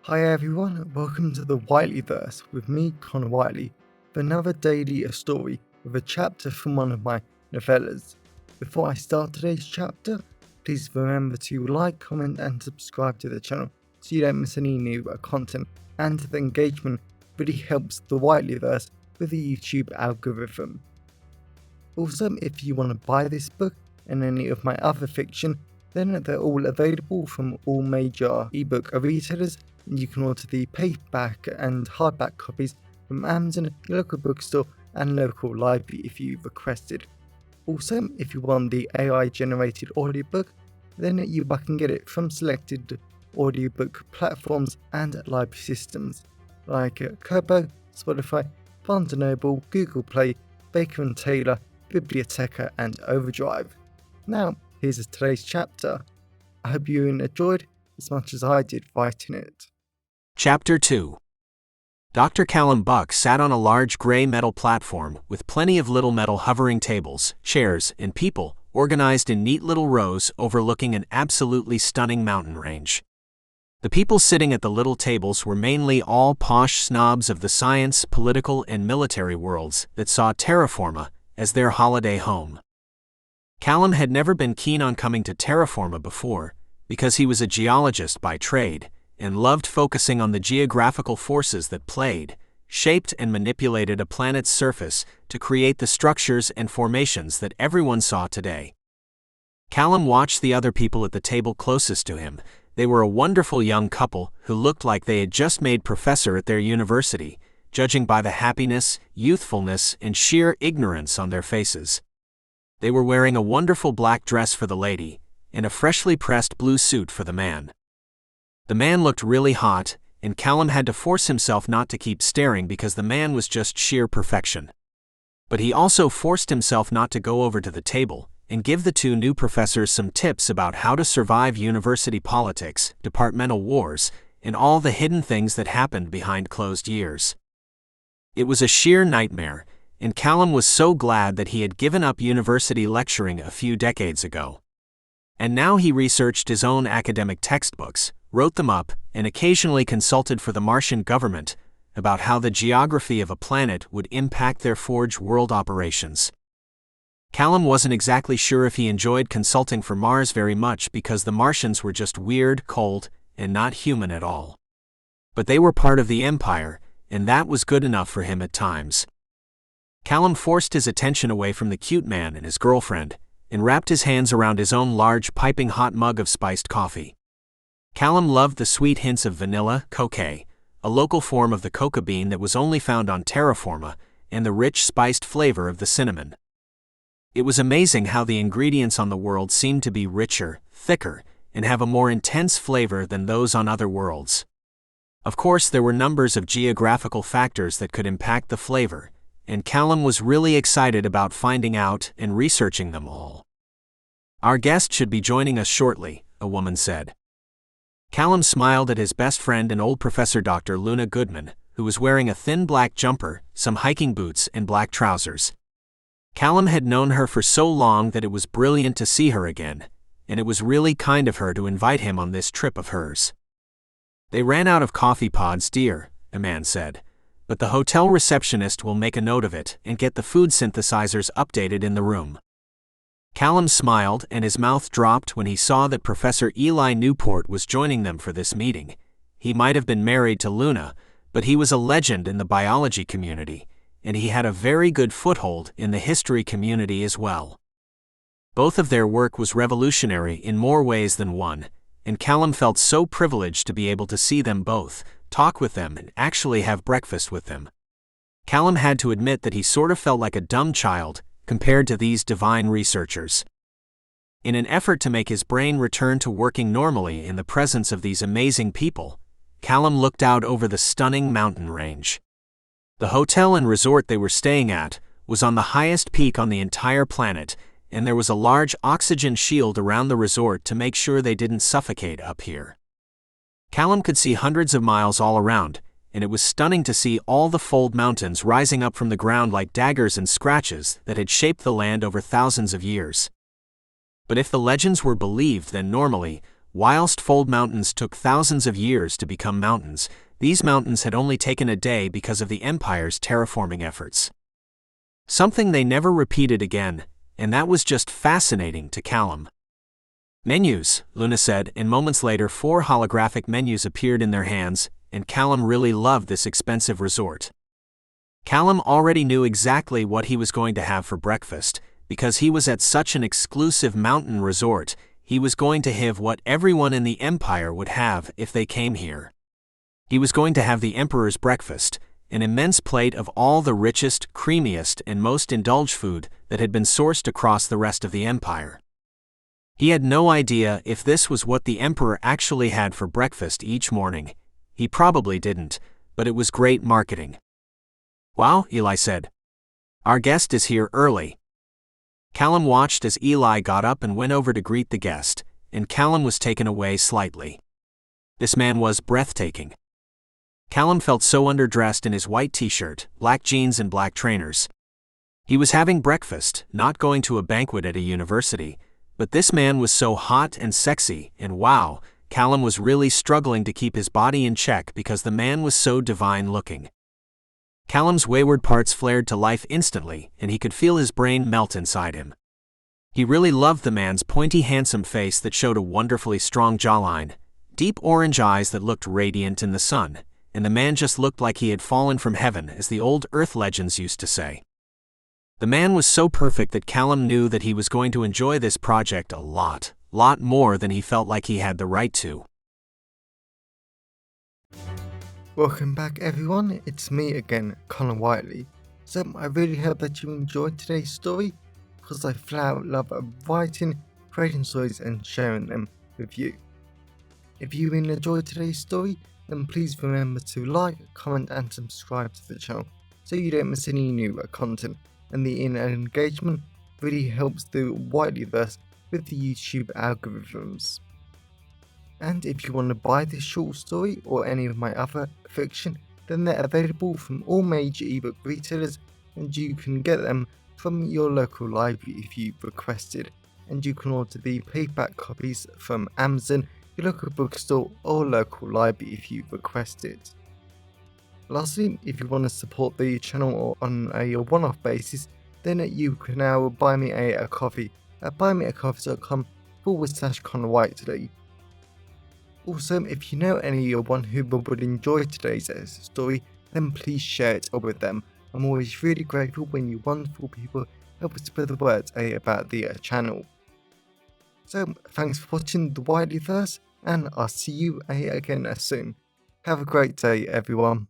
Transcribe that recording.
Hi everyone, welcome to the Whiteleyverse with me, Connor Whiteley, for another daily story with a chapter from one of my novellas. Before I start today's chapter, please remember to like, comment and subscribe to the channel so you don't miss any new content, and the engagement really helps the Whiteleyverse with the YouTube algorithm. Also, if you want to buy this book and any of my other fiction, then they're all available from all major ebook retailers. You can order the paperback and hardback copies from Amazon, your local bookstore and local library if you requested. Also, if you want the AI generated audiobook, then you can get it from selected audiobook platforms and library systems like Kobo, Spotify, Barnes & Noble, Google Play, Baker & Taylor, Biblioteca and Overdrive. Now, here's today's chapter. I hope you enjoyed as much as I did writing it. Chapter 2. Dr. Callum Buck sat on a large gray metal platform with plenty of little metal hovering tables, chairs, and people organized in neat little rows overlooking an absolutely stunning mountain range. The people sitting at the little tables were mainly all posh snobs of the science, political, and military worlds that saw Terraforma as their holiday home. Callum had never been keen on coming to Terraforma before because he was a geologist by trade and loved focusing on the geographical forces that played, shaped and manipulated a planet's surface to create the structures and formations that everyone saw today. Callum watched the other people at the table closest to him. They were a wonderful young couple who looked like they had just made professor at their university, judging by the happiness, youthfulness, and sheer ignorance on their faces. They were wearing a wonderful black dress for the lady and a freshly pressed blue suit for the man. The man looked really hot, and Callum had to force himself not to keep staring because the man was just sheer perfection. But he also forced himself not to go over to the table and give the two new professors some tips about how to survive university politics, departmental wars, and all the hidden things that happened behind closed ears. It was a sheer nightmare, and Callum was so glad that he had given up university lecturing a few decades ago. And now he researched his own academic textbooks, wrote them up, and occasionally consulted for the Martian government about how the geography of a planet would impact their Forge world operations. Callum wasn't exactly sure if he enjoyed consulting for Mars very much because the Martians were just weird, cold, and not human at all. But they were part of the Empire, and that was good enough for him at times. Callum forced his attention away from the cute man and his girlfriend, and wrapped his hands around his own large piping hot mug of spiced coffee. Callum loved the sweet hints of vanilla, coca, a local form of the coca bean that was only found on Terraforma, and the rich spiced flavor of the cinnamon. It was amazing how the ingredients on the world seemed to be richer, thicker, and have a more intense flavor than those on other worlds. Of course, there were numbers of geographical factors that could impact the flavor, and Callum was really excited about finding out and researching them all. "Our guest should be joining us shortly," a woman said. Callum smiled at his best friend and old professor Dr. Luna Goodman, who was wearing a thin black jumper, some hiking boots, and black trousers. Callum had known her for so long that it was brilliant to see her again, and it was really kind of her to invite him on this trip of hers. "They ran out of coffee pods, dear," a man said, "but the hotel receptionist will make a note of it and get the food synthesizers updated in the room." Callum smiled and his mouth dropped when he saw that Professor Eli Newport was joining them for this meeting. He might have been married to Luna, but he was a legend in the biology community, and he had a very good foothold in the history community as well. Both of their work was revolutionary in more ways than one, and Callum felt so privileged to be able to see them both, talk with them, and actually have breakfast with them. Callum had to admit that he sort of felt like a dumb child compared to these divine researchers. In an effort to make his brain return to working normally in the presence of these amazing people, Callum looked out over the stunning mountain range. The hotel and resort they were staying at was on the highest peak on the entire planet, and there was a large oxygen shield around the resort to make sure they didn't suffocate up here. Callum could see hundreds of miles all around, and it was stunning to see all the fold mountains rising up from the ground like daggers and scratches that had shaped the land over thousands of years. But if the legends were believed, then normally, Whilst fold mountains took thousands of years to become mountains, these mountains had only taken a day because of the Empire's terraforming efforts. Something they never repeated again, and that was just fascinating to Callum. Menus, Luna said, and moments later 4 holographic menus appeared in their hands, and Callum really loved this expensive resort. Callum already knew exactly what he was going to have for breakfast, because he was at such an exclusive mountain resort. He was going to have what everyone in the Empire would have if they came here. He was going to have the Emperor's breakfast, an immense plate of all the richest, creamiest, and most indulged food that had been sourced across the rest of the Empire. He had no idea if this was what the Emperor actually had for breakfast each morning. He probably didn't, but it was great marketing. "Wow," Eli said. "Our guest is here early." Callum watched as Eli got up and went over to greet the guest, and Callum was taken away slightly. This man was breathtaking. Callum felt so underdressed in his white t-shirt, black jeans and black trainers. He was having breakfast, not going to a banquet at a university, but this man was so hot and sexy, and wow, Callum was really struggling to keep his body in check because the man was so divine looking. Callum's wayward parts flared to life instantly, and he could feel his brain melt inside him. He really loved the man's pointy, handsome face that showed a wonderfully strong jawline, deep orange eyes that looked radiant in the sun, and the man just looked like he had fallen from heaven, as the old Earth legends used to say. The man was so perfect that Callum knew that he was going to enjoy this project a lot more than he felt like he had the right to. Welcome back everyone, it's me again, Colin Whiteley. So I really hope that you enjoyed today's story, because I flat out love writing, creating stories and sharing them with you. If you really enjoyed today's story, then please remember to like, comment and subscribe to the channel so you don't miss any new content, and the engagement really helps the Whiteleyverse with the YouTube algorithms. And if you want to buy this short story or any of my other fiction, then they're available from all major ebook retailers, and you can get them from your local library if you requested, and you can order the paperback copies from Amazon, your local bookstore or local library if you request it. Lastly, if you want to support the channel on a one-off basis, then you can now buy me a coffee at buymeacoffee.com/Conor Whiteley. Also, if you know anyone who would enjoy today's story, then please share it with them. I'm always really grateful when you wonderful people help spread the word about the channel. So, thanks for watching the Whiteleyverse, and I'll see you again soon. Have a great day, everyone.